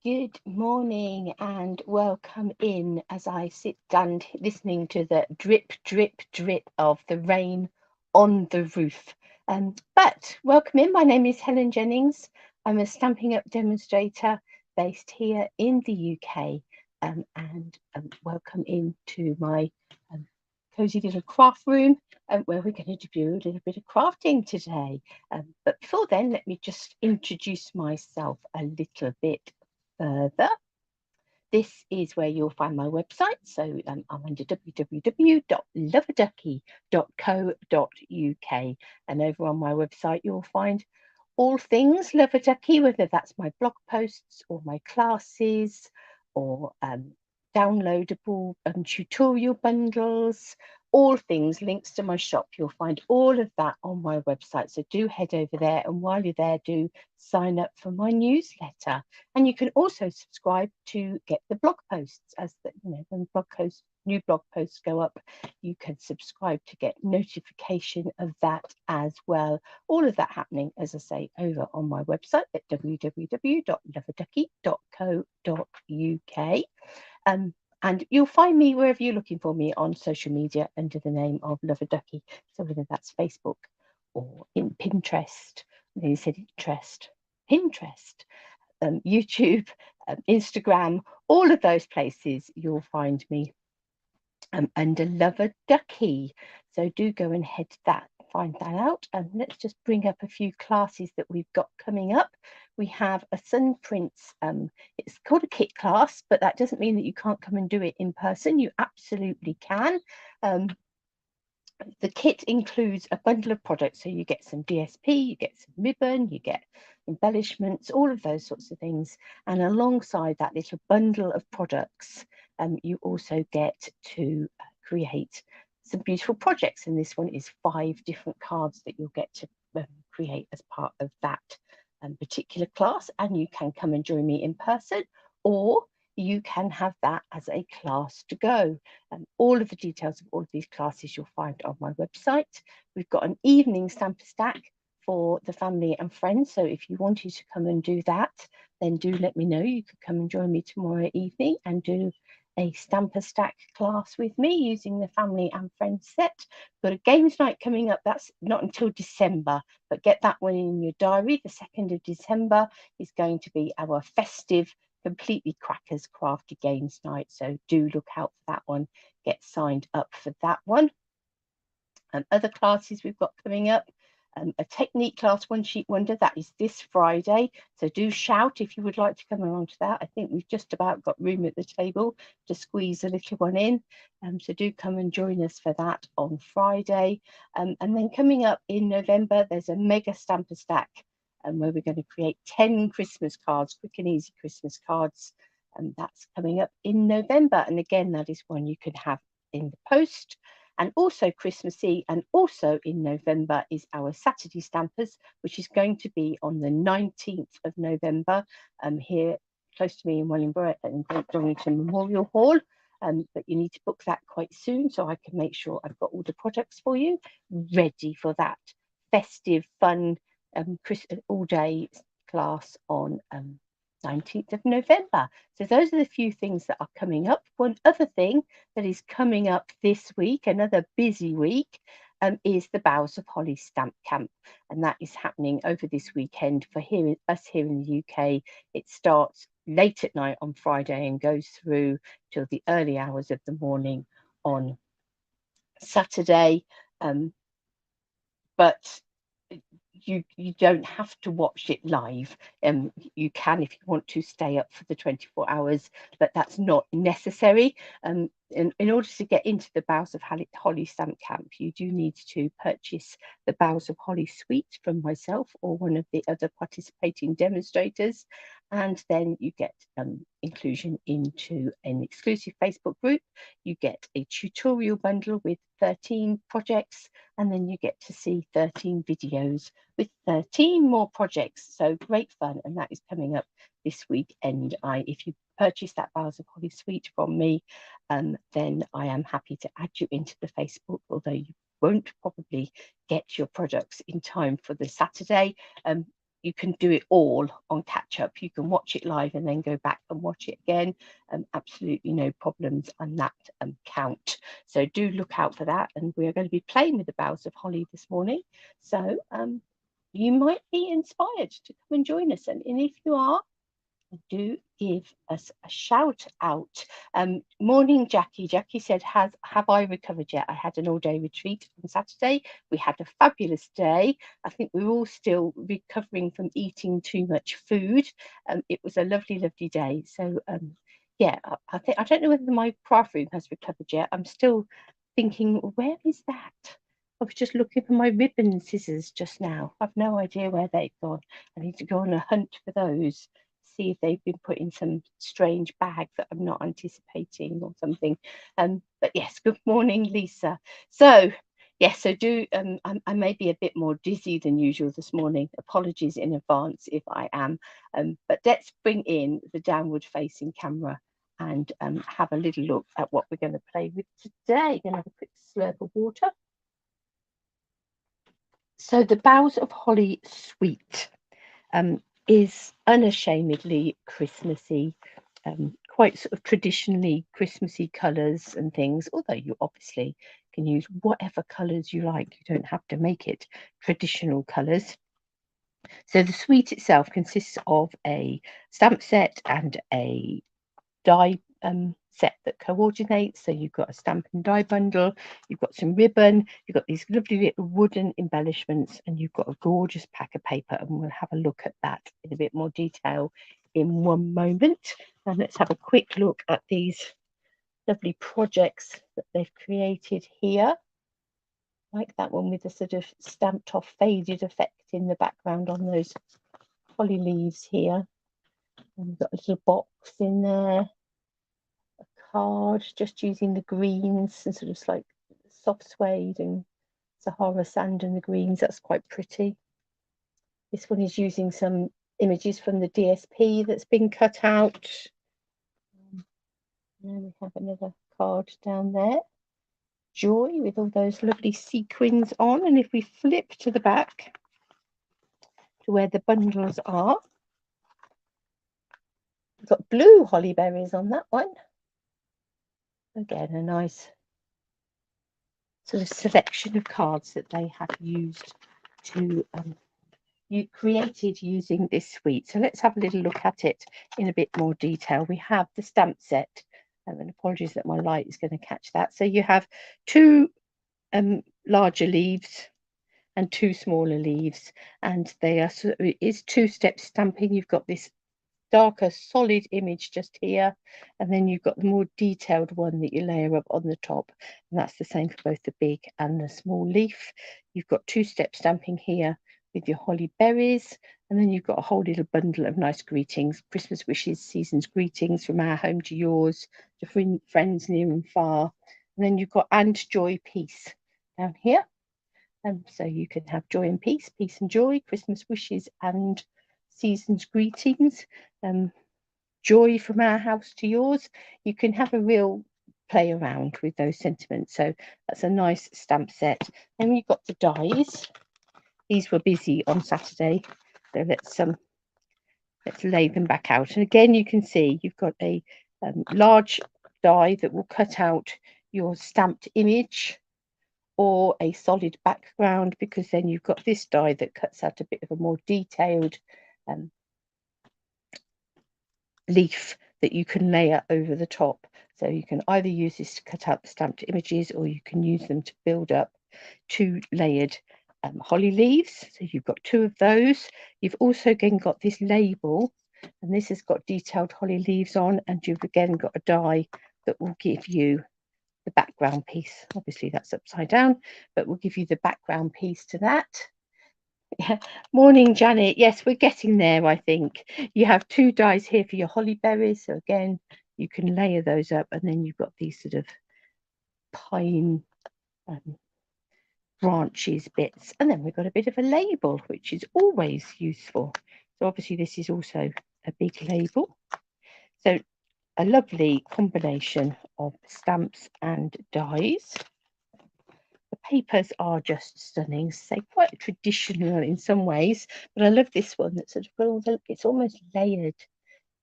Good morning and welcome in as I sit down listening to the drip, drip, drip of the rain on the roof. But welcome in. My name is Helen Jennings. I'm a Stampin' Up demonstrator based here in the UK. And welcome into my cozy little craft room where we're going to do a little bit of crafting today. But before then, let me just introduce myself a little bit further. This is where you'll find my website. So I'm under www.loveaduckie.co.uk. And over on my website, you'll find all things Love-a-Duckie, whether that's my blog posts or my classes or downloadable tutorial bundles, all things, links to my shop. You'll find all of that on my website. So do head over there. And while you're there, do sign up for my newsletter. And you can also subscribe to get the blog posts as the, when new blog posts go up, you can subscribe to get notification of that as well. All of that happening, as I say, over on my website at www.loveaduckie.co.uk. And you'll find me wherever you're looking for me on social media under the name of Love-a-Duckie. So whether that's Facebook or in Pinterest, you said Pinterest, YouTube, Instagram, all of those places you'll find me under Love-a-Duckie. So do go and find that out. And let's just bring up a few classes that we've got coming up. We have a Sun Prints, it's called a kit class, but that doesn't mean that you can't come and do it in person. You absolutely can. The kit includes a bundle of products, so you get some DSP, you get some ribbon, you get embellishments, all of those sorts of things. And alongside that little bundle of products, you also get to create some beautiful projects. And this one is 5 different cards that you'll get to create as part of that particular class. And you can come and join me in person, or you can have that as a class to go. All of the details of all of these classes you'll find on my website. We've got an evening stamper stack for the family and friends. So if you wanted to come and do that, then do let me know. You could come and join me tomorrow evening and do a stamper stack class with me using the family and friends set. Got a games night coming up. That's not until December, but get that one in your diary. The 2nd of December is going to be our festive completely crackers crafty games night, so do look out for that one. Get signed up for that one. Other classes we've got coming up, a technique class, One Sheet Wonder, that is this Friday, so do shout if you would like to come along to that. I think we've just about got room at the table to squeeze a little one in, so do come and join us for that on Friday. And then coming up in November, there's a mega stamper stack where we're going to create 10 Christmas cards, quick and easy Christmas cards. And that's coming up in November. And again, that is one you can have in the post. And also Christmassy, and also in November is our Saturday Stampers, which is going to be on the 19th of November here close to me in Wellingborough and Donington Memorial Hall. But you need to book that quite soon so I can make sure I've got all the products for you ready for that festive fun all day class on 19th of November. So those are the few things that are coming up. One other thing that is coming up this week, another busy week, is the Boughs of Holly Stamp Camp, and that is happening over this weekend for us here in the UK. It starts late at night on Friday and goes through till the early hours of the morning on Saturday. But you don't have to watch it live. You can, if you want to, stay up for the 24 hours, but that's not necessary. In order to get into the Boughs of Holly Stamp Camp, you do need to purchase the Boughs of Holly Suite from myself or one of the other participating demonstrators, and then you get inclusion into an exclusive Facebook group. You get a tutorial bundle with 13 projects, and then you get to see 13 videos with 13 more projects. So great fun, and that is coming up this weekend. If you purchase that Boughs of Holly Suite from me, then I am happy to add you into the Facebook, although you won't probably get your products in time for the Saturday. you can do it all on catch up. You can watch it live and then go back and watch it again. Absolutely no problems on that count. So do look out for that. And we are going to be playing with the Boughs of Holly this morning. So you might be inspired to come and join us. And if you are, do give us a shout out. Morning, Jackie. Jackie said, have I recovered yet? I had an all-day retreat on Saturday. We had a fabulous day. I think we're all still recovering from eating too much food. It was a lovely, lovely day. So yeah, I don't know whether my craft room has recovered yet. I'm still thinking, where is that? I was just looking for my ribbon scissors just now. I've no idea where they've gone. I need to go on a hunt for those, see if they've been put in some strange bag that I'm not anticipating or something. But yes, good morning, Lisa. So yes, so do I may be a bit more dizzy than usual this morning. Apologies in advance if I am. But let's bring in the downward facing camera and have a little look at what we're going to play with today. Going to have a quick slurp of water. So the Boughs of Holly Suite is unashamedly Christmassy, quite sort of traditionally Christmassy colours and things, although you obviously can use whatever colours you like. You don't have to make it traditional colours. So the suite itself consists of a stamp set and a die set that coordinates. So you've got a stamp and die bundle, you've got some ribbon, you've got these lovely little wooden embellishments, and you've got a gorgeous pack of paper, and we'll have a look at that in a bit more detail in one moment. And let's have a quick look at these lovely projects that they've created here. Like that one with the sort of stamped off faded effect in the background on those holly leaves here. And we've got a little box in there, card, just using the greens and sort of like soft suede and Sahara sand and the greens. That's quite pretty. This one is using some images from the DSP that's been cut out. And we have another card down there. Joy with all those lovely sequins on. And if we flip to the back to where the bundles are, we've got blue holly berries on that one. Again, a nice sort of selection of cards that they have used to created using this suite. So let's have a little look at it in a bit more detail. We have the stamp set, and apologies that my light is going to catch that. So you have two larger leaves and two smaller leaves, and they are, so it is two-step stamping. You've got this darker solid image just here, and then you've got the more detailed one that you layer up on the top, and that's the same for both the big and the small leaf. You've got two-step stamping here with your holly berries, and then you've got a whole little bundle of nice greetings, Christmas wishes, season's greetings from our home to yours, to friends near and far. And then you've got and joy, peace down here. So you can have joy and peace, peace and joy, Christmas wishes and season's greetings, joy from our house to yours. You can have a real play around with those sentiments. So that's a nice stamp set. Then we've got the dies. These were busy on Saturday, so let's lay them back out. And again, you can see you've got a large die that will cut out your stamped image or a solid background, because then you've got this die that cuts out a bit of a more detailed leaf that you can layer over the top. So you can either use this to cut out the stamped images, or you can use them to build up two layered holly leaves. So you've got two of those. You've also again got this label, and this has got detailed holly leaves on, and you've again got a die that will give you the background piece. Obviously that's upside down, but we'll give you the background piece to that. Yeah. Morning, Janet. Yes, we're getting there, I think. You have two dies here for your holly berries, so again you can layer those up, and then you've got these sort of pine branches bits, and then we've got a bit of a label, which is always useful. So obviously this is also a big label, so a lovely combination of stamps and dies. The papers are just stunning, say quite traditional in some ways, but I love this one that's sort of got all the, it's almost layered.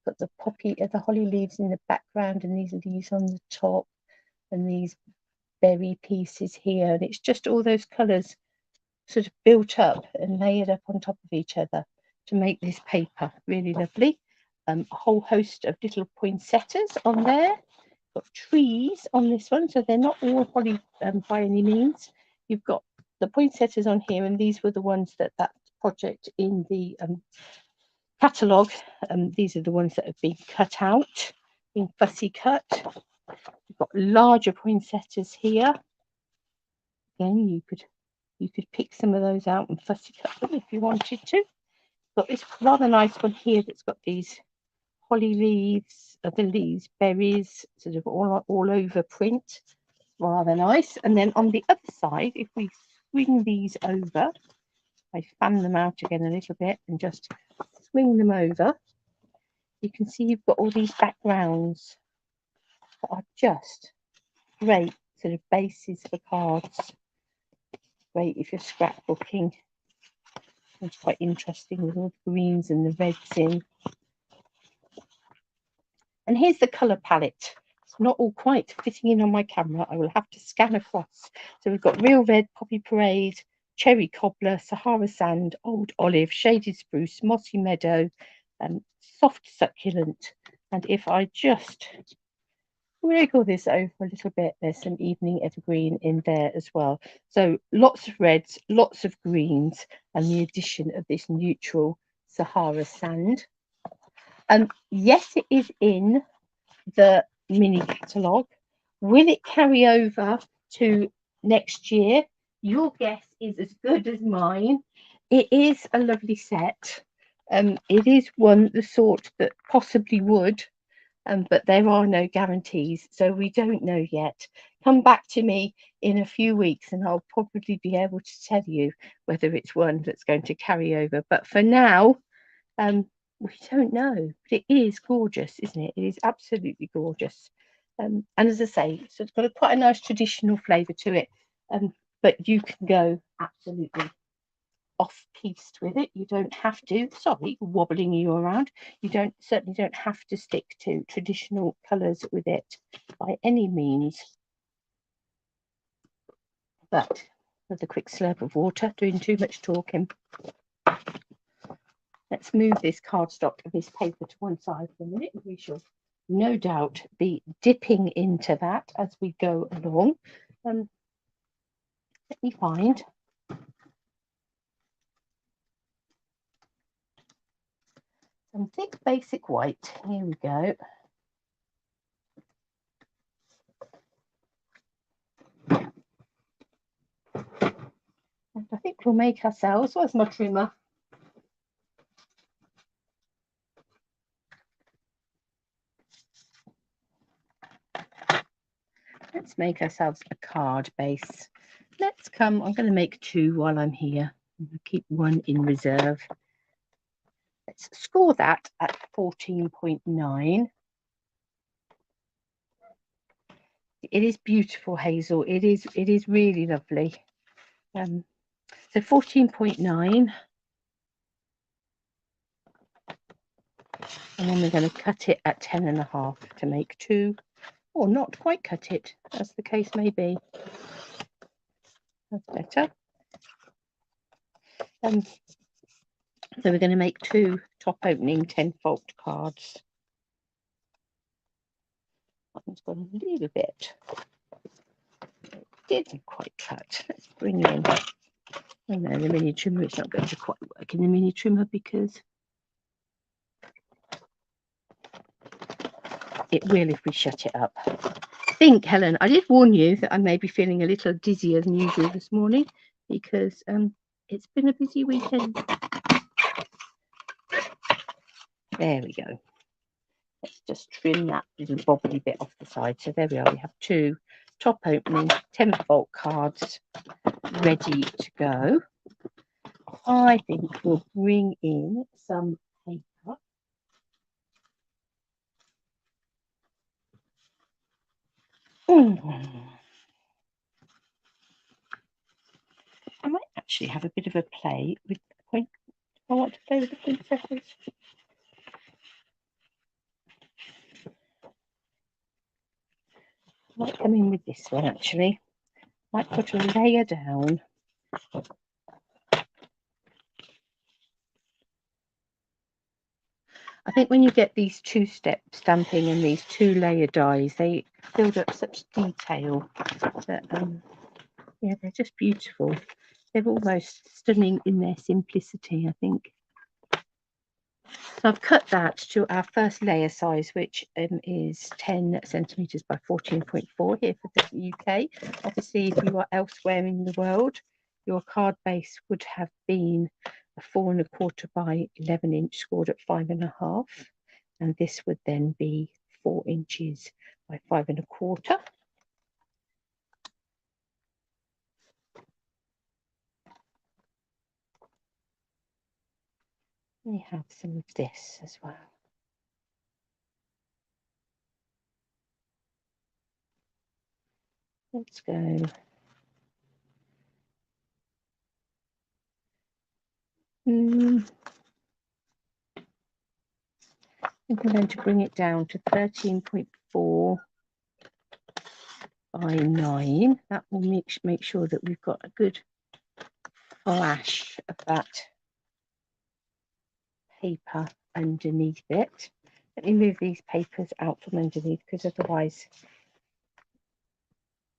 Got the poppy, the holly leaves in the background, and these leaves on the top, and these berry pieces here, and it's just all those colours sort of built up and layered up on top of each other to make this paper really lovely. A whole host of little poinsettias on there. Got trees on this one, so they're not all holly by any means. You've got the poinsettias on here, and these were the ones that project in the catalogue. These are the ones that have been cut out, been fussy cut. You've got larger poinsettias here. Again, you could pick some of those out and fussy cut them if you wanted to. Got this rather nice one here that's got these holly leaves, the leaves, berries, sort of all over print. Rather nice. And then on the other side, if we swing these over, I fan them out again a little bit and just swing them over, you can see you've got all these backgrounds that are just great sort of bases for cards. Great if you're scrapbooking. It's quite interesting with all the greens and the reds in. And here's the colour palette. It's not all quite fitting in on my camera. I will have to scan across. So we've got Real Red, Poppy Parade, Cherry Cobbler, Sahara Sand, Old Olive, Shaded Spruce, Mossy Meadow, Soft Succulent. And if I just wriggle this over a little bit, there's some Evening Evergreen in there as well. So lots of reds, lots of greens, and the addition of this neutral Sahara Sand. Yes, it is in the mini catalogue. Will it carry over to next year? Your guess is as good as mine. It is a lovely set. It is the sort that possibly would, but there are no guarantees, so we don't know yet. Come back to me in a few weeks and I'll probably be able to tell you whether it's one that's going to carry over. But for now, we don't know, but it is gorgeous, isn't it? It is absolutely gorgeous. And as I say, so it's got quite a nice traditional flavour to it, but you can go absolutely off-piste with it. You don't have to, sorry, wobbling you around. You certainly don't have to stick to traditional colours with it by any means. But with a quick slurp of water, doing too much talking. Let's move this cardstock and this paper to one side for a minute. We shall no doubt be dipping into that as we go along. Let me find some thick basic white. Here we go. And I think we'll make ourselves, where's my trimmer? Let's make ourselves a card base. I'm going to make two while I'm here. I'm going to keep one in reserve. Let's score that at 14.9. It is beautiful, Hazel. It is really lovely. So 14.9. And then we're going to cut it at 10.5 to make two, or not quite cut it, as the case may be. That's better. So we're going to make two top opening 10-fold cards. That one's got a little bit. It didn't quite cut. Let's bring in. Oh no, the mini trimmer, it's not going to quite work in the mini trimmer because it will if we shut it up. Think, Helen, I did warn you that I may be feeling a little dizzier than usual this morning because it's been a busy weekend. There we go. Let's just trim that little bobbly bit off the side. So there we are. We have two top opening 10-fold cards ready to go. I think we'll bring in some paper. actually have a bit of a play with the point. I want to play with the princesses. I might come in with this one actually. Might put a layer down. I think when you get these two-step stamping and these two-layer dies, they build up such detail that yeah, they're just beautiful. They're almost stunning in their simplicity, I think. So I've cut that to our first layer size, which is 10 centimetres by 14.4 here for the UK. Obviously, if you are elsewhere in the world, your card base would have been a 4¼ by 11 inch scored at 5½, and this would then be 4 inches by 5¼ We have some of this as well. Let's go. I'm going to bring it down to 13.4 by 9. That will make sure that we've got a good flash of that paper underneath it. Let me move these papers out from underneath, because otherwise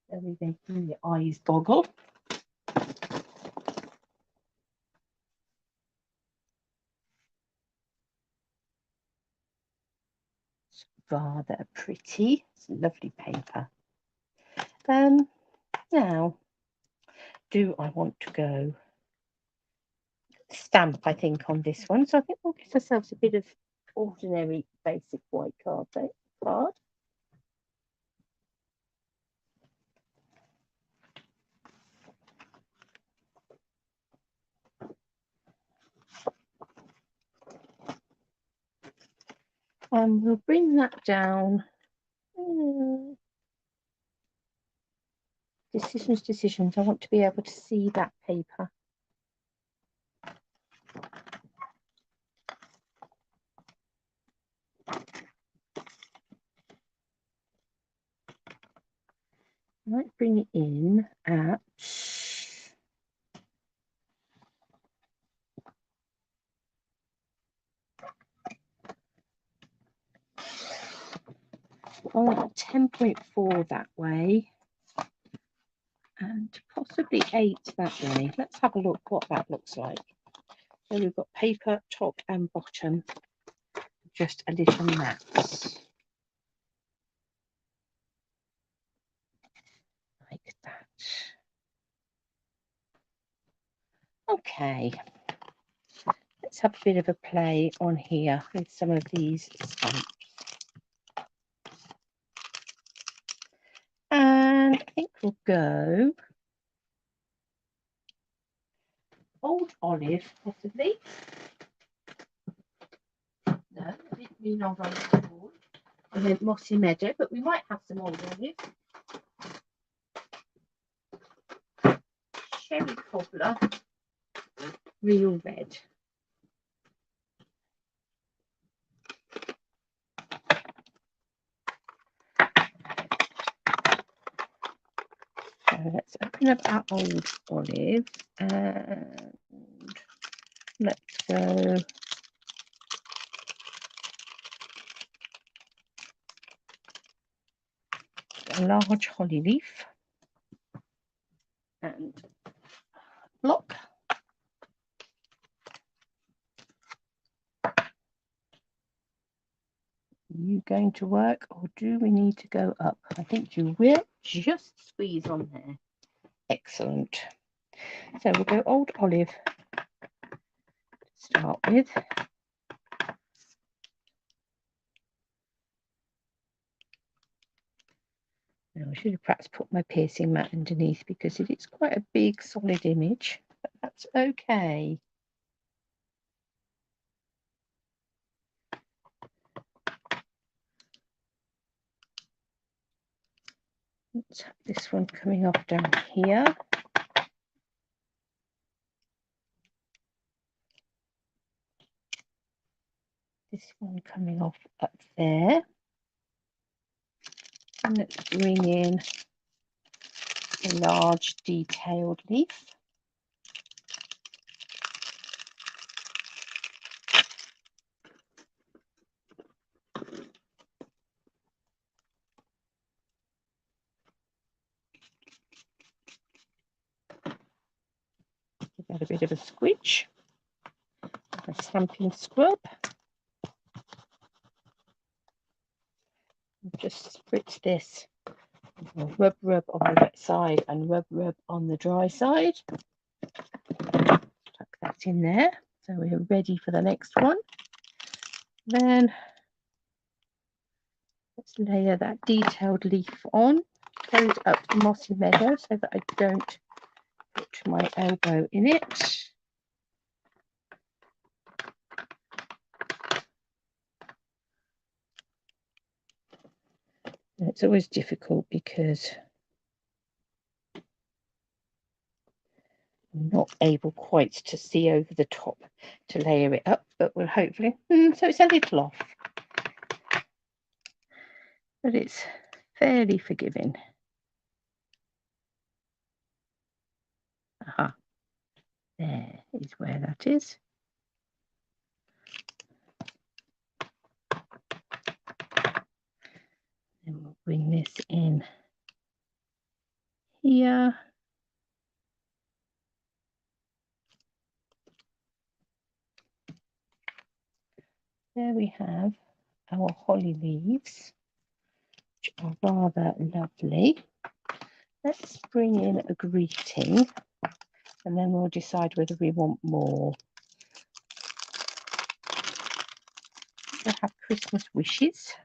they'll make your eyes boggle. It's rather pretty. It's lovely paper. Now, do I want to go stamp, I think, on this one? So I think we'll give ourselves a bit of ordinary basic white card. And we'll bring that down. Decisions. I want to be able to see that paper. I might bring it in at I want 10.4 that way and possibly 8 that way. Let's have a look what that looks like. So we've got paper top and bottom, just a little maps like that. Okay, let's have a bit of a play on here with some of these stamps. And I think we'll go Old Olive, possibly. No, I didn't mean Old Olive at all. I meant Mossy Meadow, but we might have some Old Olive. Cherry Cobbler, Real Red. So let's open up our Old Olive and let's go a large holly leaf and block. Are you going to work, or do we need to go up? I think you will just squeeze on there. Excellent. So we'll go Old Olive to start with. Now, I should have perhaps put my piercing mat underneath because it is quite a big solid image, but that's okay. Let's have this one coming off down here. this one coming off up there. And let's bring in a large detailed leaf. Give that a bit of a squidge, a stamping scrub. Just spritz this, rub on the wet side and rub on the dry side. Tuck that in there, so we're ready for the next one. Then let's layer that detailed leaf on, close up the mossy meadow so that I don't put my elbow in it. And it's always difficult because I'm not able quite to see over the top to layer it up, but we'll hopefully, so it's a little off, but it's fairly forgiving. Aha, there is where that is. And we'll bring this in here. There we have our holly leaves, which are rather lovely. Let's bring in a greeting and then we'll decide whether we want more. We'll have Christmas wishes.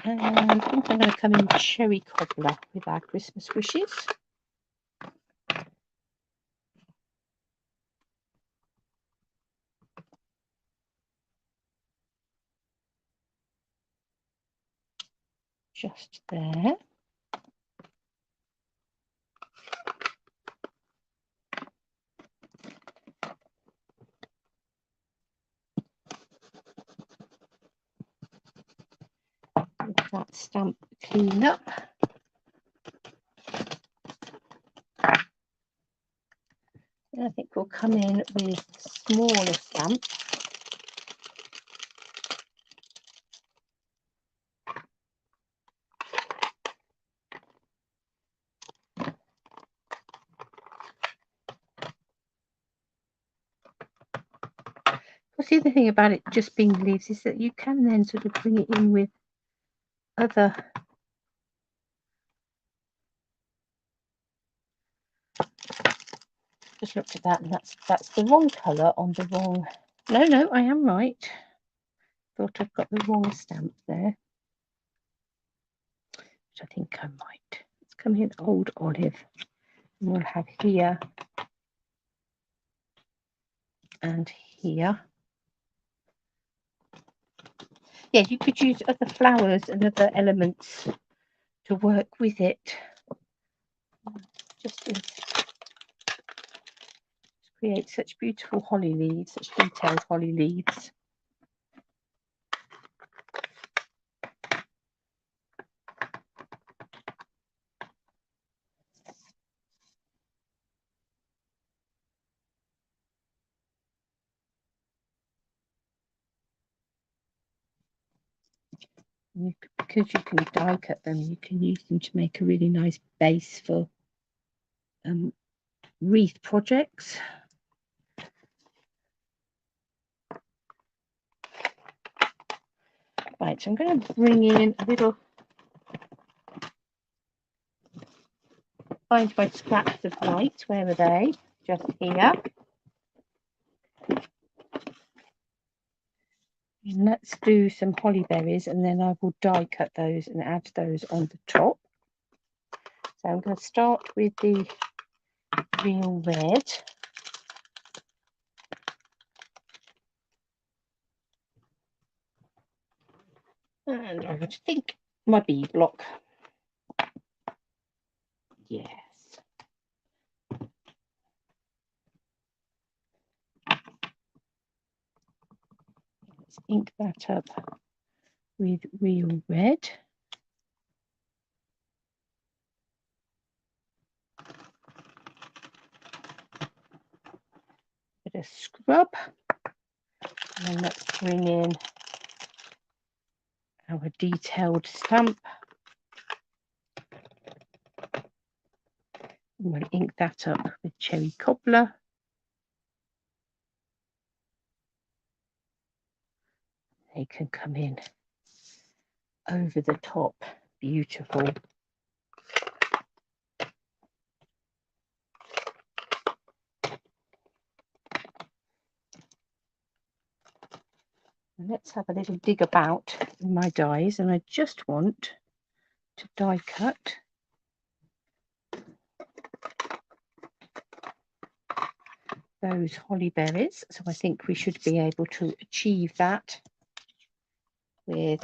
And I think I'm going to come in cherry cobbler with our Christmas wishes. Just there. Let that stamp clean up. And I think we'll come in with smaller stamps. The other thing about it just being leaves is that you can then sort of bring it in with other just looked at that and that's the wrong colour on the wrong. No, I am right. Thought I've got the wrong stamp there, which I think I might. Let's come in old olive and we'll have here and here. Yeah, you could use other flowers and other elements to work with it. Just to create such beautiful holly leaves, such detailed holly leaves. Because you can die cut them, you can use them to make a really nice base for wreath projects. Right, so I'm going to bring in a little, find my scraps of white, where are they? Just here. And let's do some holly berries and then I will die cut those and add those on the top. So I'm going to start with the real red. And I would think my bee block. Yes. Let's ink that up with real red. Bit of scrub. And then let's bring in our detailed stamp. We'll ink that up with cherry cobbler. They can come in over the top. Beautiful. Let's have a little dig about in my dies, and I just want to die cut those holly berries. So I think we should be able to achieve that with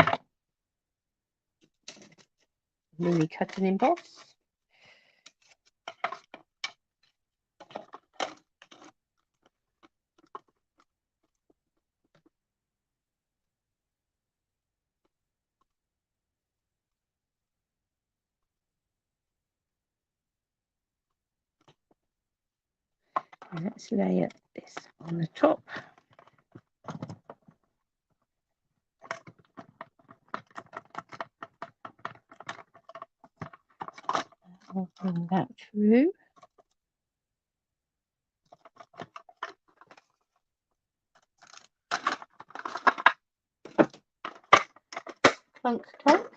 mini cut and emboss. And let's layer this on the top. I'll bring that through. Clunk, clunk.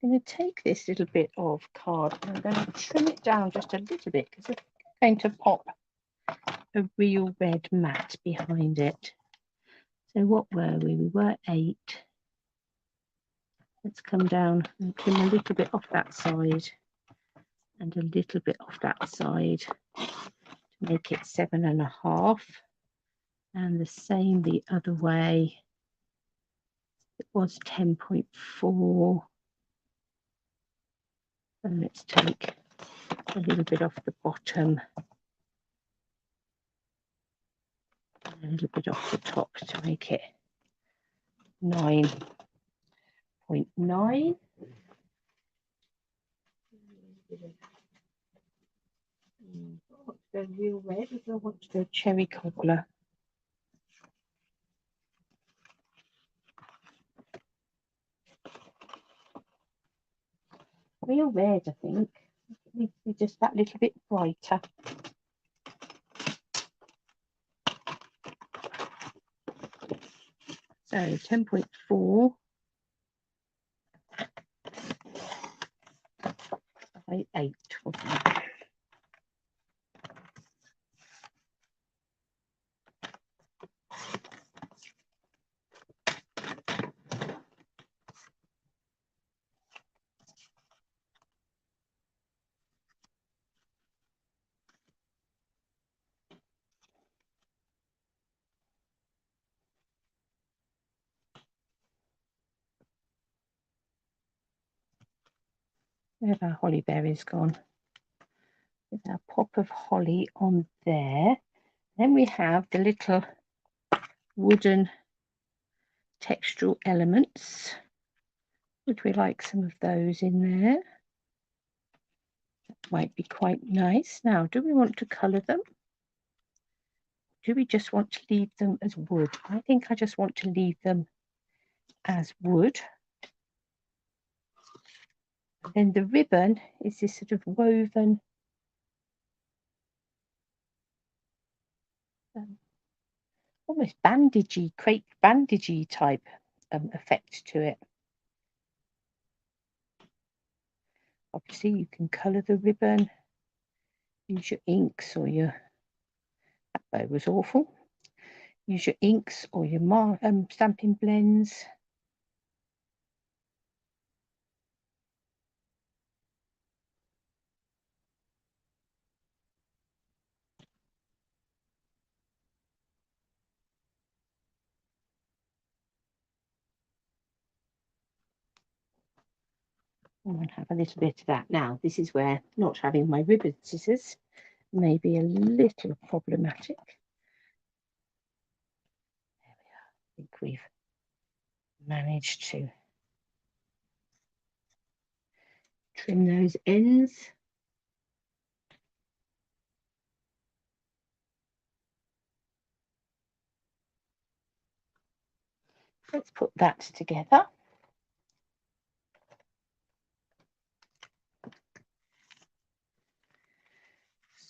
I'm going to take this little bit of card and I'm going to trim it down just a little bit because I'm going to pop a real red mat behind it. So what were we? We were 8. Let's come down and trim a little bit off that side and a little bit off that side to make it 7.5, and the same the other way. It was 10.4, and let's take a little bit off the bottom and a little bit off the top to make it 9.9. I want to go real red, or do I want to go cherry cobbler? Real red, I think. It needs to be just that little bit brighter. So 10.4 by 8, wasn't it? Where have our holly berries gone? With our pop of holly on there. Then we have the little wooden textural elements. Would we like some of those in there? That might be quite nice. Now, do we want to colour them? Do we just want to leave them as wood? I think I just want to leave them as wood. Then the ribbon is this sort of woven almost bandagey, crepe bandagey type effect to it. Obviously you can colour the ribbon, use your inks or your, that bow was awful, use your inks or your stamping blends. I'm going to have a little bit of that. Now, this is where not having my ribbon scissors may be a little problematic. There we are. I think we've managed to trim those ends. Let's put that together.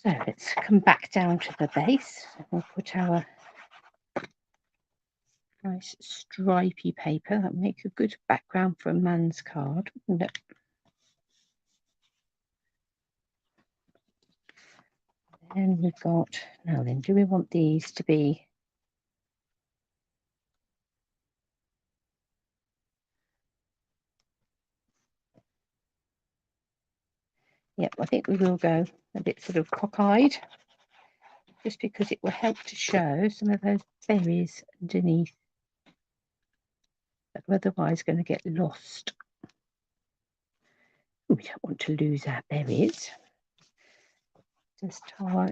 So let's come back down to the base. We'll put our nice stripy paper. That makes a good background for a man's card, wouldn't it? Then we've got, now then, do we want these to be Yep, I think we will go a bit sort of cockeyed, just because it will help to show some of those berries underneath that are otherwise going to get lost. We don't want to lose our berries. Just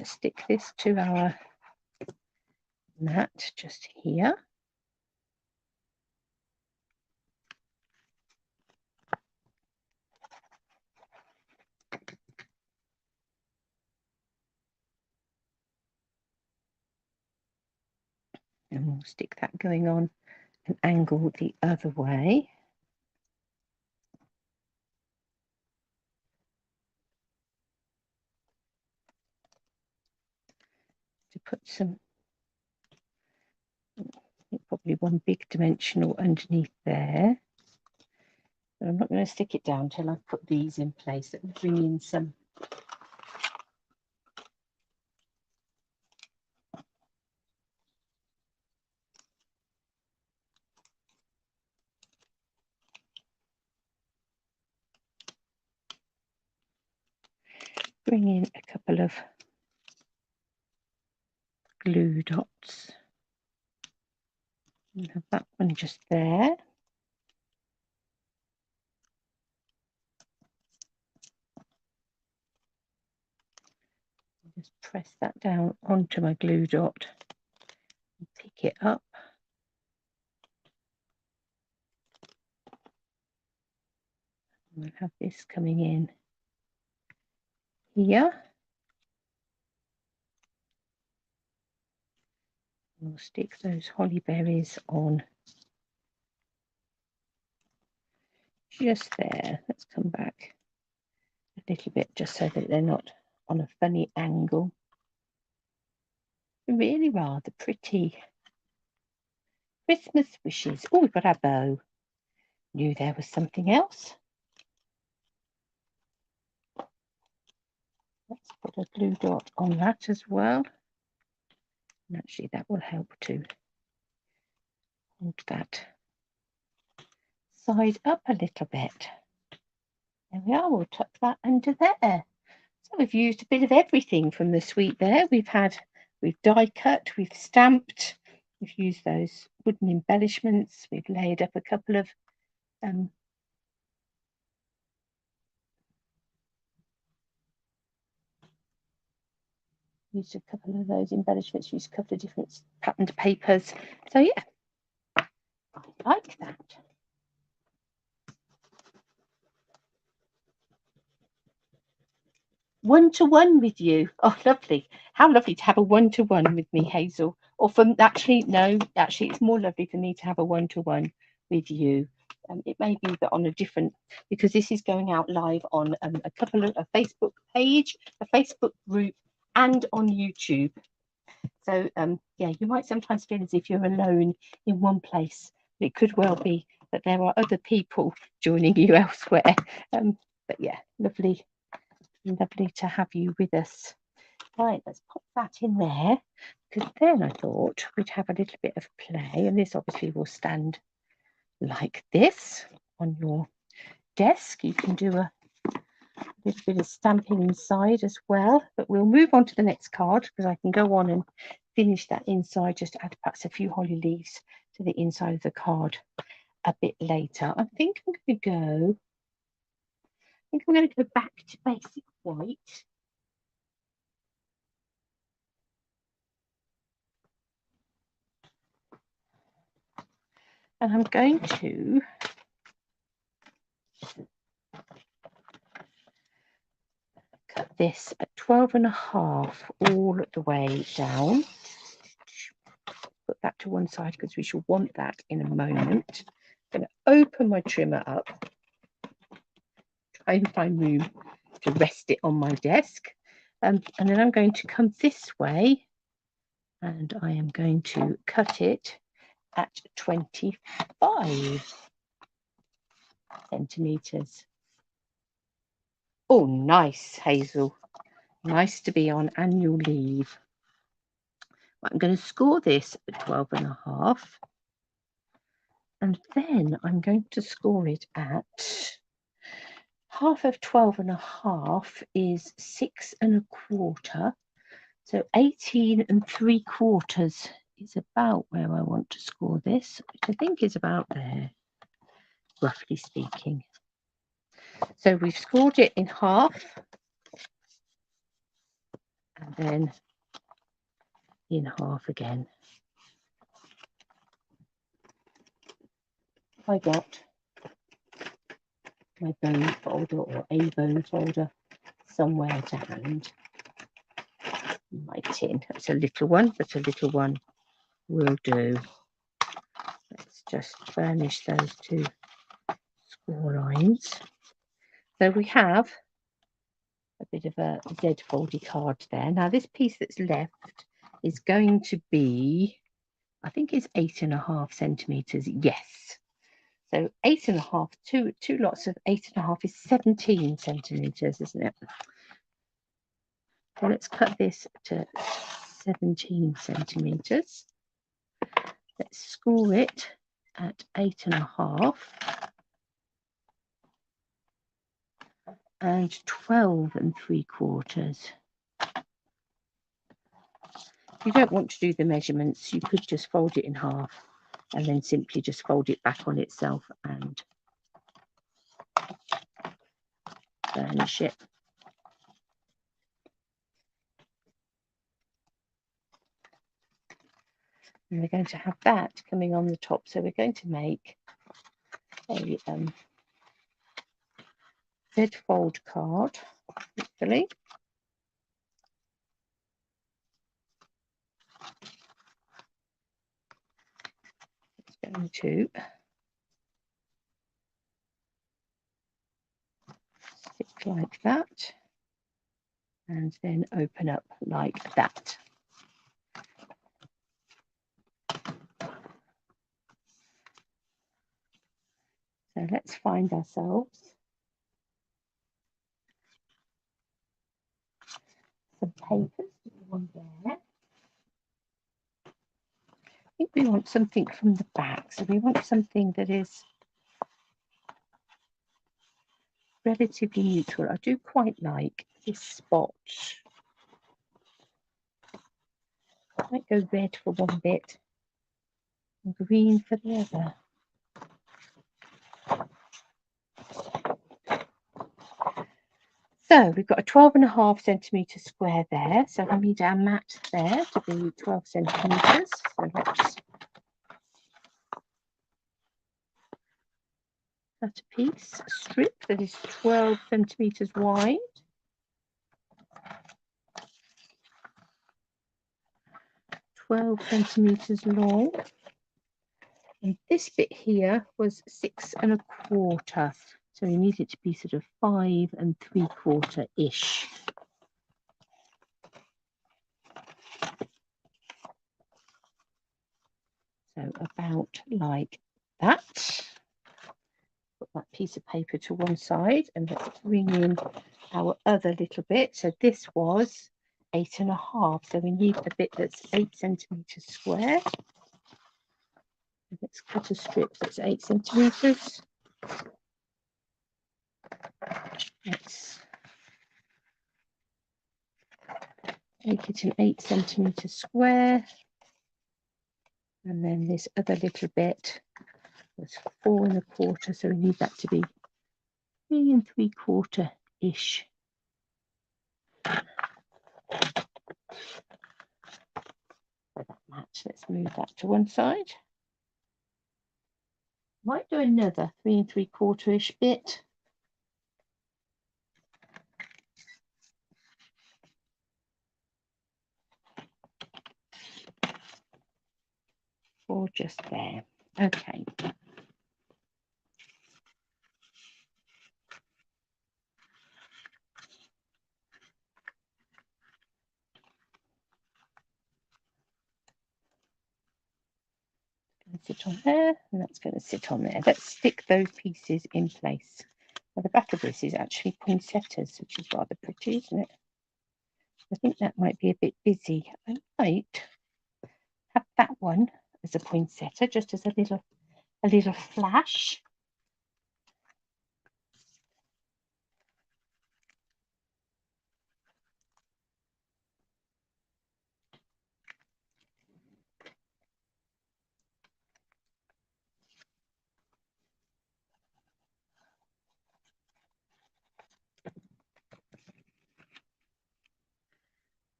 stick this to our mat just here. And we'll stick that going on an angle the other way. To put some, probably one big dimensional underneath there. But I'm not going to stick it down till I've put these in place. Let me bring in some bring in a couple of glue dots and have that one just there. Just press that down onto my glue dot and pick it up. And we'll have this coming in here. We'll stick those holly berries on just there. Let's come back a little bit just so that they're not on a funny angle. Really rather pretty. Christmas wishes. Oh, we've got our bow. Knew there was something else. Let's put a glue dot on that as well. And actually that will help to hold that side up a little bit. There we are, we'll tuck that under there. So we've used a bit of everything from the suite there. We've die cut, we've stamped, we've used those wooden embellishments, we've laid up a couple of used a couple of those embellishments, used a couple of different patterned papers. So yeah, I like that. One-to-one with you. Oh, lovely. How lovely to have a one-to-one with me, Hazel. Or from actually, it's more lovely for me to have a one-to-one with you. It may be that on a different, because this is going out live on a Facebook page, a Facebook group, and on YouTube. So yeah, you might sometimes feel as if you're alone in one place. It could well be that there are other people joining you elsewhere. But yeah, lovely to have you with us. Right, let's pop that in there, because then I thought we'd have a little bit of play, and this obviously will stand like this on your desk. You can do a little bit of stamping inside as well, but we'll move on to the next card because I can go on and finish that inside, just add perhaps a few holly leaves to the inside of the card a bit later. I think I'm going to go think I'm going to go back to basic white. And I'm going to cut this at 12.5 all the way down. Put that to one side because we shall want that in a moment. I'm going to open my trimmer up, try and find room to rest it on my desk. And then I'm going to come this way and I am going to cut it at 25 centimetres. Oh, nice, Hazel. Nice to be on annual leave. I'm going to score this at 12.5. And then I'm going to score it at half of 12.5 is 6 1/4. So 18 3/4 is about where I want to score this, which I think is about there, roughly speaking. So we've scored it in half and then in half again. I got my bone folder or a bone folder somewhere to hand. My tin. It's a little one, but a little one will do. Let's just furnish those two score lines. So we have a bit of a dead foldy card there. Now this piece that's left is going to be, I think it's 8.5 centimetres. Yes. So 8.5, two lots of 8.5 is 17 centimetres, isn't it? So let's cut this to 17 centimetres. Let's score it at 8.5 and 12 3/4. If you don't want to do the measurements, you could just fold it in half and then simply just fold it back on itself and burnish it. And we're going to have that coming on the top. So we're going to make a Z fold card, hopefully. It's going to stick like that and then open up like that. So let's find ourselves some papers to go on there. I think we want something from the back, so we want something that is relatively neutral. I do quite like this spot. I might go red for one bit and green for the other. So we've got a 12.5 centimetre square there. So we need our mat there to be 12 centimetres. So let's cut a piece, a strip that is 12 centimetres wide. ,12 centimetres long. And this bit here was 6 1/4. So we need it to be sort of 5 3/4-ish. So about like that. Put that piece of paper to one side and let's bring in our other little bit. So this was 8.5. So we need a bit that's 8 centimetres square. Let's cut a strip that's 8 centimetres. Let's make it an 8 centimetre square. And then this other little bit was 4 1/4. So we need that to be 3 3/4-ish. For that match, let's move that to one side. Might do another 3 3/4-ish bit. Or just there. Okay. Sit on there, and that's going to sit on there. Let's stick those pieces in place. Now, the back of this is actually poinsettias, which is rather pretty, isn't it? I think that might be a bit busy. I might have that one as a poinsettia, just as a little flash.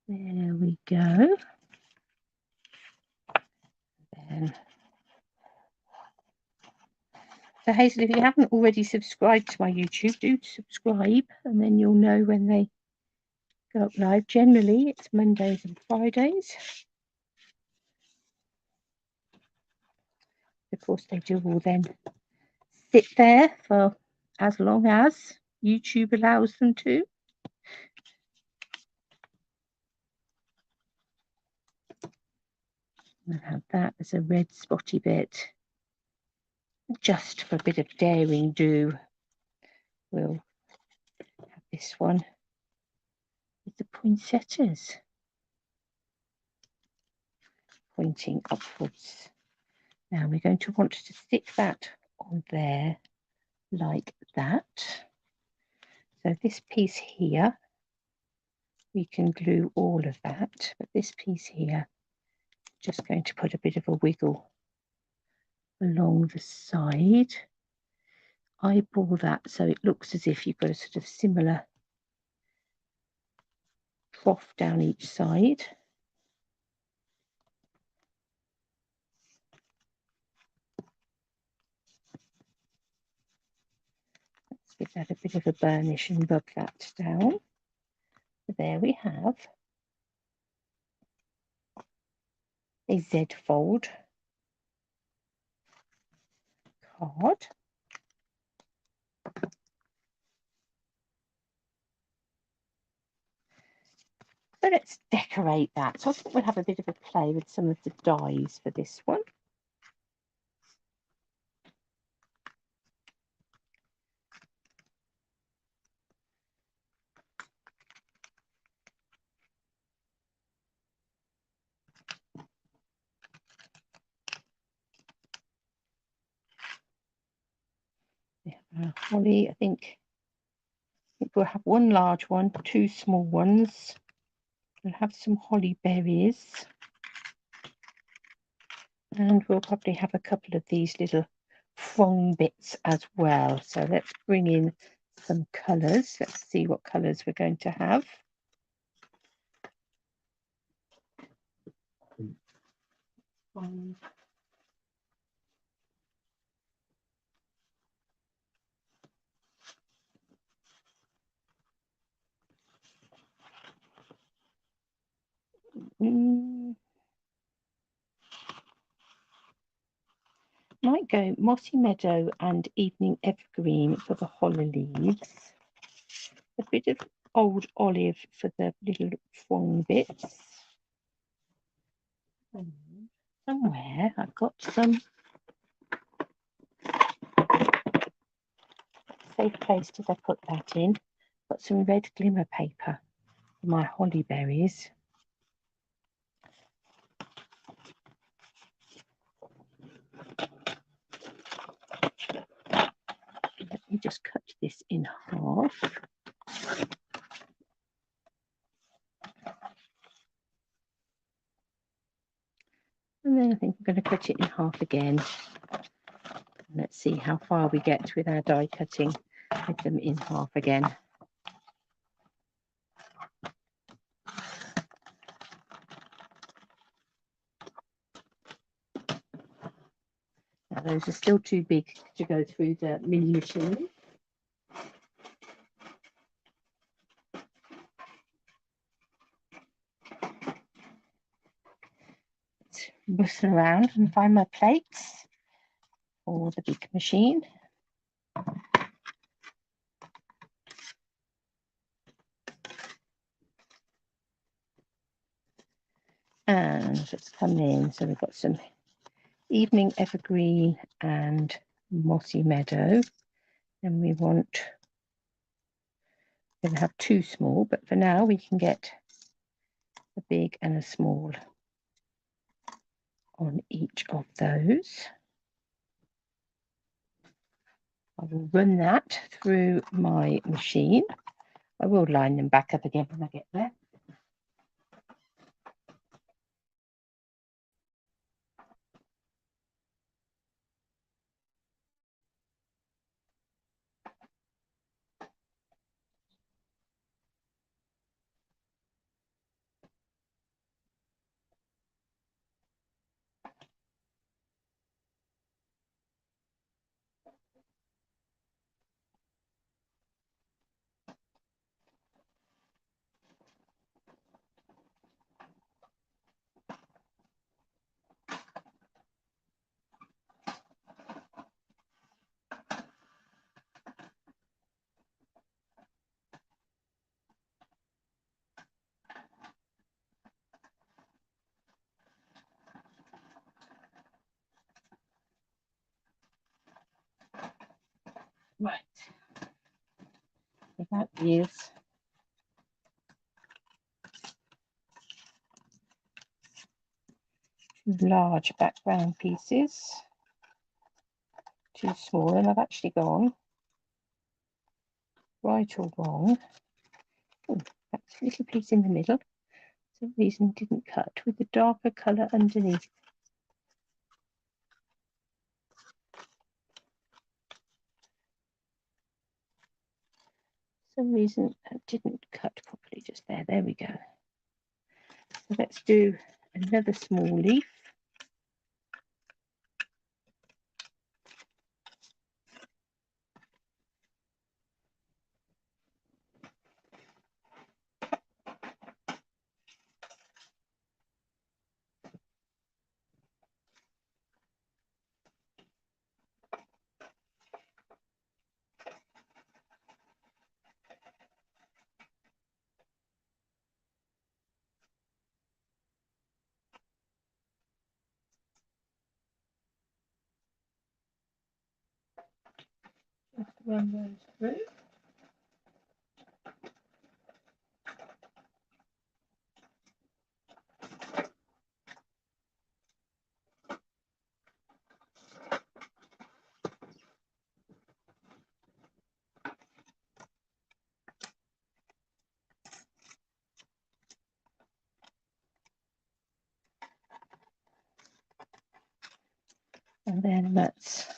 There we go. Then. So Hazel, if you haven't already subscribed to my YouTube, do subscribe, and then you'll know when they go up live. Generally, it's Mondays and Fridays. Of course, they do all then sit there for as long as YouTube allows them to. We'll have that as a red spotty bit. Just for a bit of daring do, we'll have this one with the poinsettias pointing upwards. Now we're going to want to stick that on there like that. So this piece here, we can glue all of that, but this piece here, just going to put a bit of a wiggle along the side. Eyeball that so it looks as if you've got a sort of similar trough down each side. Let's give that a bit of a burnish and rub that down. So there we have a Z fold card. So let's decorate that. So I think we'll have a bit of a play with some of the dies for this one. Holly, I think we'll have one large one, 2 small ones. We'll have some holly berries, and we'll probably have a couple of these little frond bits as well. So let's bring in some colours. Let's see what colours we're going to have. Might go Mossy Meadow and Evening Evergreen for the holly leaves. A bit of Old Olive for the little frond bits. Somewhere I've got some safe place. Did I put that in? Got some red glimmer paper for my holly berries. Let me just cut this in half. And then I think I'm going to cut it in half again. Let's see how far we get with our die cutting. with them in half again. Now those are still too big to go through the mini machine. Let's rustle around and find my plates for the big machine. And let's come in. So we've got some evening evergreen and mossy meadow. And we want, we're going to have two small, but for now we can get a big and a small on each of those. I will run that through my machine. I will line them back up again when I get there. Right, so that is large background pieces, too small, and I've actually gone right or wrong. Oh, that's a little piece in the middle. For some reason didn't cut with the darker colour underneath. For some reason it didn't cut properly just there. There we go. So let's do another small leaf. Just run those through. And then let's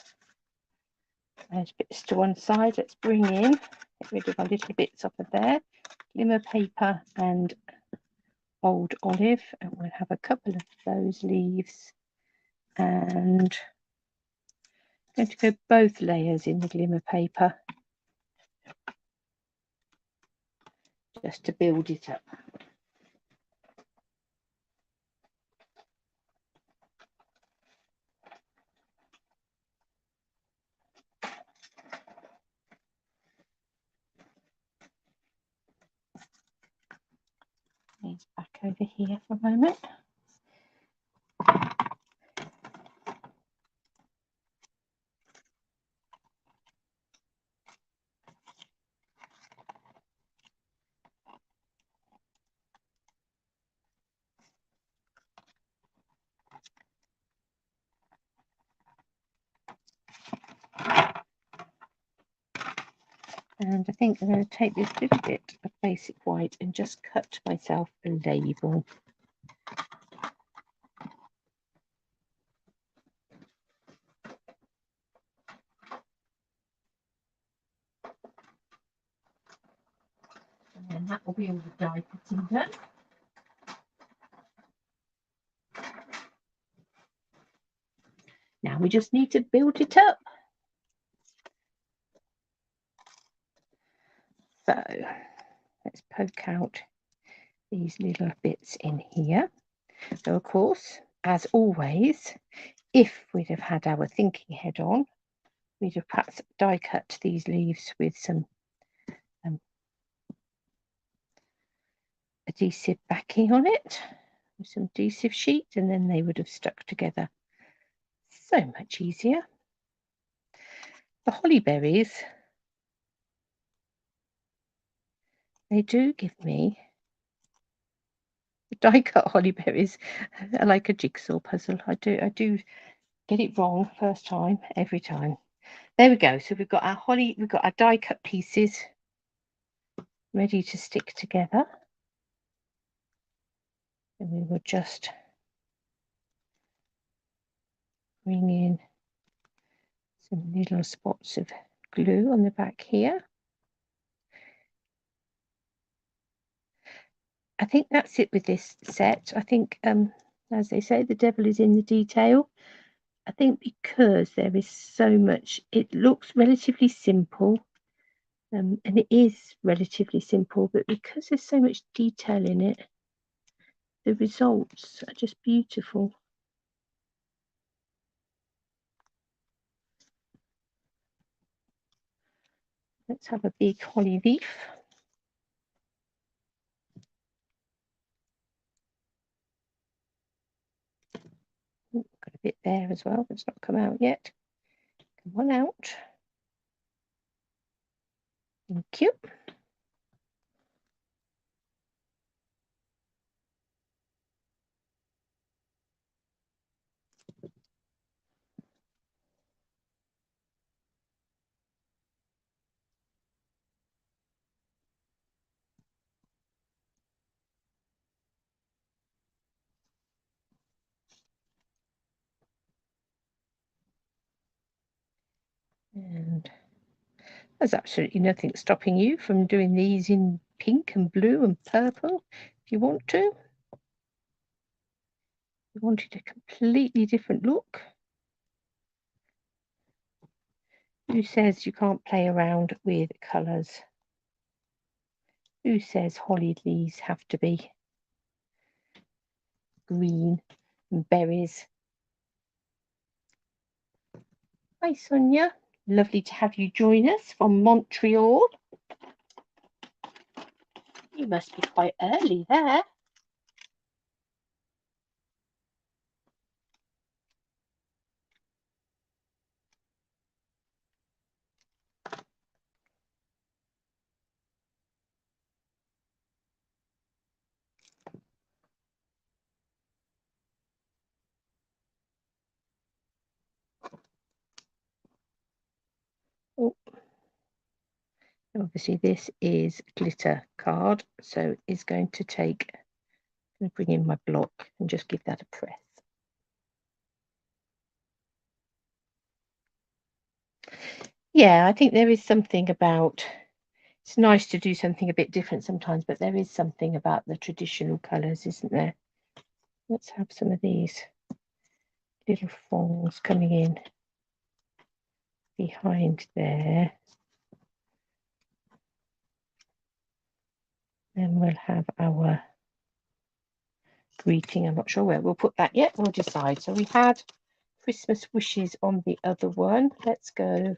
those bits to one side. Let's bring in, get rid of our little bits off of there, glimmer paper and old olive, and we'll have a couple of those leaves, and I'm going to go both layers in the glimmer paper just to build it up. These back over here for a moment. And I think I'm going to take this little bit of basic white and just cut myself a label. And that will be all the die cutting done. Now we just need to build it up. So let's poke out these little bits in here. So of course, as always, if we'd have had our thinking head on, we'd have perhaps die cut these leaves with some adhesive backing on it, with some adhesive sheet, and then they would have stuck together so much easier. The holly berries, they do give me, the die cut holly berries are like a jigsaw puzzle. I do get it wrong first time, every time. There we go. So we've got our holly, we've got our die cut pieces ready to stick together. And we will just bring in some little spots of glue on the back here. I think that's it with this set. I think, as they say, the devil is in the detail. I think because there is so much, it looks relatively simple, and it is relatively simple, but because there's so much detail in it, the results are just beautiful. Let's have a big holly leaf. Got a bit there as well, but it's not come out yet. Come on out. Thank you. And there's absolutely nothing stopping you from doing these in pink and blue and purple if you want to. If you wanted a completely different look. Who says you can't play around with colours? Who says holly leaves have to be green and berries? Hi Sonia, lovely to have you join us from Montreal. You must be quite early there. Oh. Obviously this is glitter card, so it's going to take, I'm going to bring in my block and just give that a press. Yeah, I think there is something about, it's nice to do something a bit different sometimes, but there is something about the traditional colours, isn't there? Let's have some of these little fongs coming in behind there. Then we'll have our greeting. I'm not sure where we'll put that yet. We'll decide. So we had Christmas wishes on the other one. Let's go.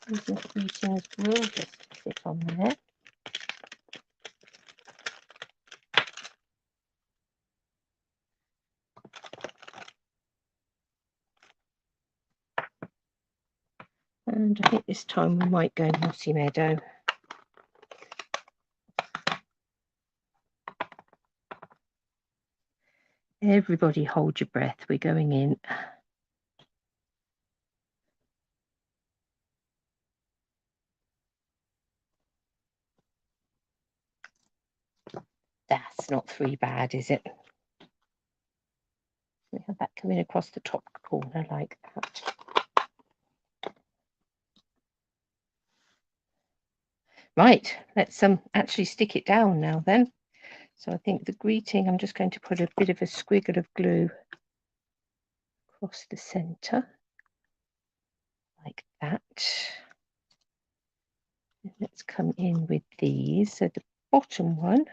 Christmas greetings will just sit on there. And I think this time we might go Mossy Meadow. Everybody hold your breath. We're going in. That's not three bad, is it? We have coming across the top corner like that. Right, let's actually stick it down now then. So I think the greeting, I'm just going to put a bit of a squiggle of glue across the centre like that. And let's come in with these. So the bottom one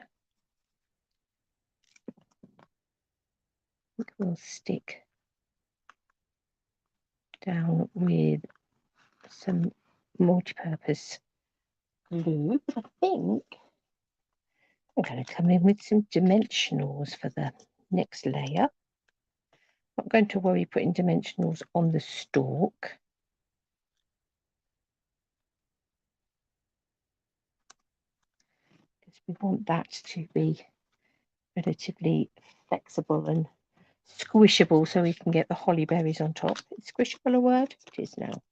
I think we'll stick down with some multi-purpose glue. I think I'm going to come in with some dimensionals for the next layer. Not going to worry putting dimensionals on the stalk. Because we want that to be relatively flexible and squishable so we can get the holly berries on top. Is squishable a word? It is now.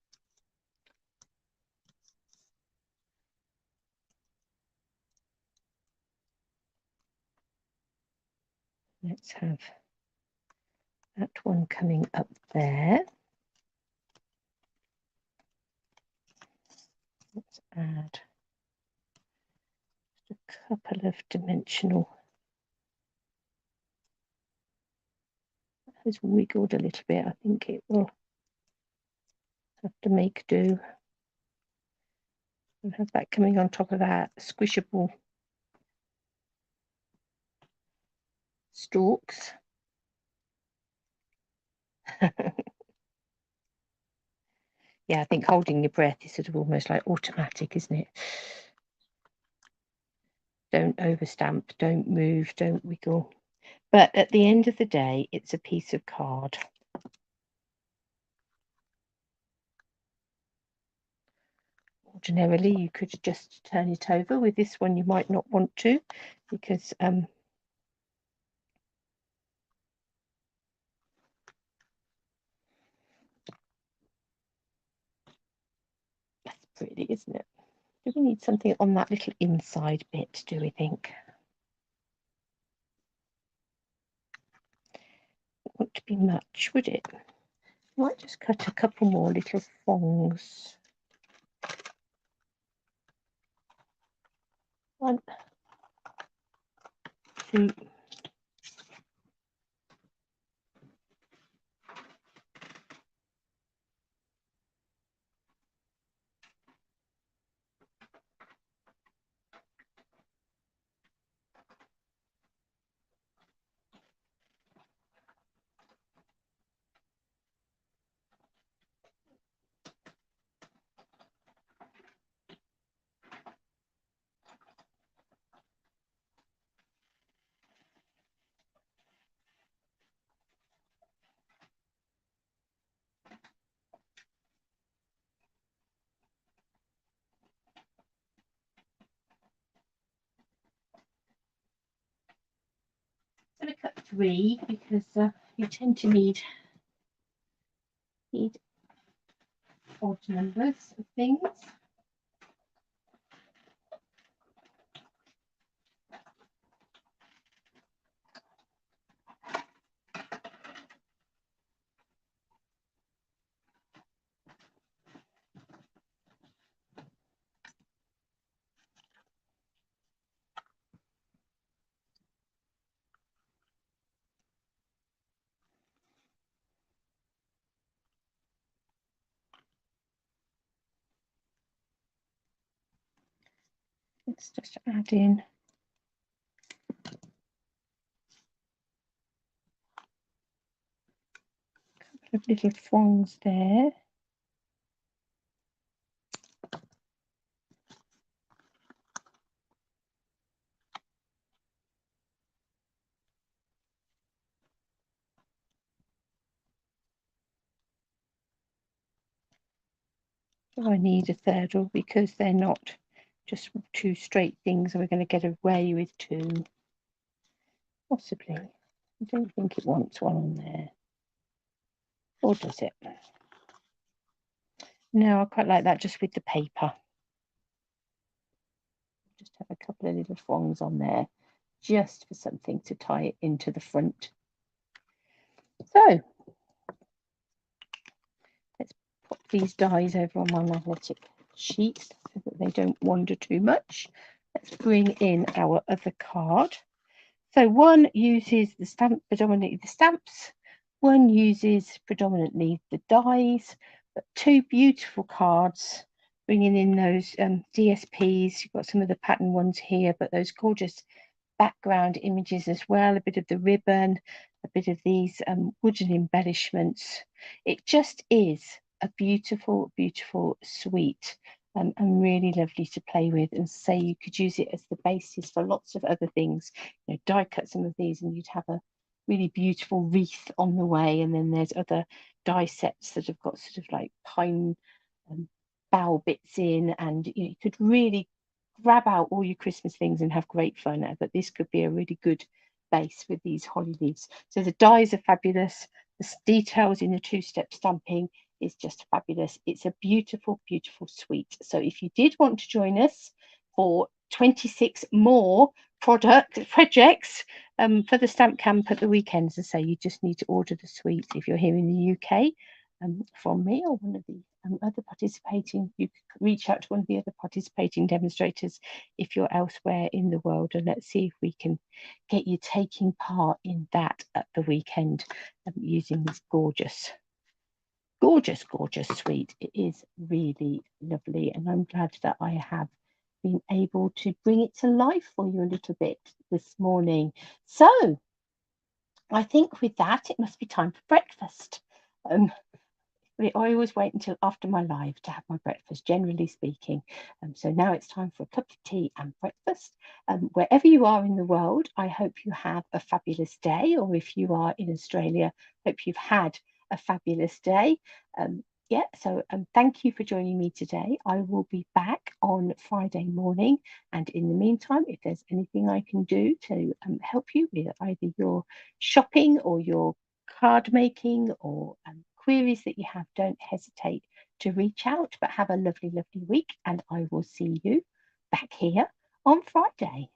Let's have that one coming up there. Let's add just a couple of dimensional. That has wiggled a little bit. I think it will have to make do. And have that coming on top of that squishable stalks. Yeah, I think holding your breath is sort of almost like automatic, isn't it? Don't overstamp, don't move, don't wiggle. But at the end of the day, it's a piece of card. Ordinarily, you could just turn it over. With this one, you might not want to, because that's pretty, isn't it? Do we need something on that little inside bit, do we think? Want to be much, would it? Might just cut a couple more little thongs. 1, 2. I'm going to cut 3 because you tend to need odd numbers of things. Let's just add in a couple of little thongs there. So I need a third one because they're not just 2 straight things, and we're going to get away with 2. Possibly. I don't think it wants one on there. Or does it? No, I quite like that just with the paper. Just have a couple of little thongs on there, just for something to tie it into the front. So pop these dies over on my magnetic sheets so that they don't wander too much. Let's bring in our other card. So one uses the stamp, predominantly the stamps, one uses predominantly the dies, but two beautiful cards, bringing in those DSPs. You've got some of the pattern ones here, but those gorgeous background images as well, a bit of the ribbon, a bit of these wooden embellishments. It just is a beautiful, beautiful suite. And really lovely to play with, and say you could use it as the basis for lots of other things. You know, die cut some of these and you'd have a really beautiful wreath on the way. And then there's other die sets that have got sort of like pine bough bits in, and you could really grab out all your Christmas things and have great fun. But this could be a really good base with these holly leaves. So the dies are fabulous. The details in the two-step stamping is just fabulous. It's a beautiful, beautiful suite. So if you did want to join us for 26 more projects for the stamp camp at the weekends, as I say, you just need to order the suite. If you're here in the UK, from me or one of the other participating, you could reach out to one of the other participating demonstrators if you're elsewhere in the world, and let's see if we can get you taking part in that at the weekend using this gorgeous, gorgeous, gorgeous suite. It is really lovely, and I'm glad that I have been able to bring it to life for you a little bit this morning. So I think with that, it must be time for breakfast. I always wait until after my live to have my breakfast, generally speaking. So now it's time for a cup of tea and breakfast. Wherever you are in the world, I hope you have a fabulous day, or if you are in Australia, hope you've had a fabulous day. So thank you for joining me today. I will be back on Friday morning, and in the meantime, if there's anything I can do to help you with either your shopping or your card making or queries that you have, don't hesitate to reach out. But have a lovely, lovely week, and I will see you back here on Friday.